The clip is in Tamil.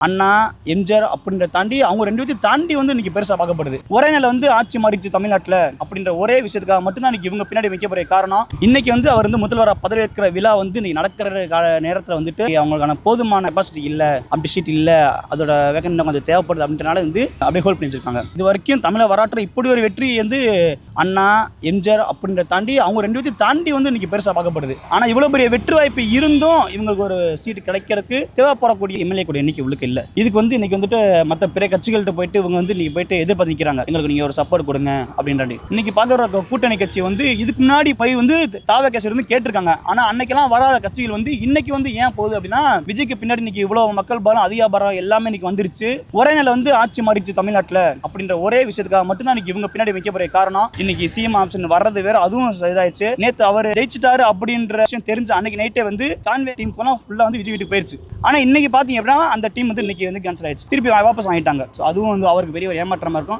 அண்ணா எம்ஜிஆர் அப்படின்ற தாண்டி அவங்க ரெண்டு பேரும் தாண்டி வந்து இன்னைக்கு பெருசா பார்க்கப்படுது. ஒரே நாள் வந்து ஆட்சி மாறிச்சு தமிழ்நாட்டில் அப்படின்ற ஒரே விஷயத்துக்காக மட்டும்தான் இன்னைக்கு இவங்க பின்னாடி வைக்கப்படுற காரணம். இன்னைக்கு வந்து அவர் வந்து முதல்வராக பதவியேற்கிற விழா வந்து இன்னைக்கு நடக்கிற நேரத்தில் வந்துட்டு அவங்களுக்கான போதுமான கெப்பாசிட்டி இல்லை, அப்படி ஷீட் இல்லை, அதோட வேகன் கொஞ்சம் தேவைப்படுது அப்படின்றனால வந்து அப்படியே ஹோல்ட் பண்ணி வச்சிருக்காங்க. இது வரைக்கும் தமிழ வரலாற்று இப்படி ஒரு வெற்றி வந்து அண்ணா எம்ஜிஆர் அப்படின்ற தாண்டி அவங்க ரெண்டு பேரும் தாண்டி வந்து இன்னைக்கு பெருசா பார்க்கப்படுது. ஆனா இவ்வளவு பெரிய வெற்றி வாய்ப்பு இருந்தும் இவங்களுக்கு ஒரு சீட்டு கிடைக்கிறதுக்கு தேவைப்படக்கூடிய எம்எல்ஏ கூட எண்ணிக்கை உள்ளுக்கு இல்லை. இதுக்கு வந்து இன்னைக்கு வந்துட்டு மற்ற பிற கட்சிகள்கிட்ட போயிட்டு இவங்க வந்து இன்னைக்கு போயிட்டு எதிர்பார்த்து நிற்கிறாங்க, எங்களுக்கு நீங்க ஒரு சப்போர்ட் கொடுங்க அப்படின்றாடி. இன்னைக்கு பார்க்குற கூட்டணி கட்சி வந்து இதுக்கு முன்னாடி போய் வந்து தாவே கட்சி வந்து கேட்டிருக்காங்க. ஆனா அன்னைக்கெல்லாம் வராத கட்சிகள் வந்து இன்னைக்கு வந்து ஏன் போகுது அப்படின்னா விஜய்க்கு பின்னாடி இன்னைக்கு இவ்வளவு மக்கள் பலம் அதிகாரம் எல்லாமே இன்னைக்கு வந்துருச்சு. ஒரே நாள் வந்து ஆட்சி மாறிச்சு தமிழ்நாட்டில் அப்படின்ற ஒரே விஷயத்துக்காக மட்டும்தான் இன்னைக்கு இவங்க பின்னாடி வைக்கப்படுற காரணம். இன்னைக்கு சிஎம் ஆப்ஷன் வர்றது வேற, அதுவும் இதாயிடுச்சு. நேற்று அவர் ஜெயிச்சிட்டாரு அப்படின்ற விஷயம் தெரிஞ்ச அன்னைக்கு நைட்டே வந்து கான்வே டீம் போனா ஃபுல்லா வந்து விஜய் வீட்டுக்கு போயிருச்சு. ஆனா இன்னைக்கு பாத்தீங்க அப்படின்னா அந்த டீம் வந்து இன்னைக்கு வந்து கேன்சல் ஆயிடுச்சு, திருப்பி வாபஸ் வாங்கிட்டாங்க. ஸோ அதுவும் வந்து அவருக்கு பெரிய ஒரு ஏமாற்றமா இருக்கும்.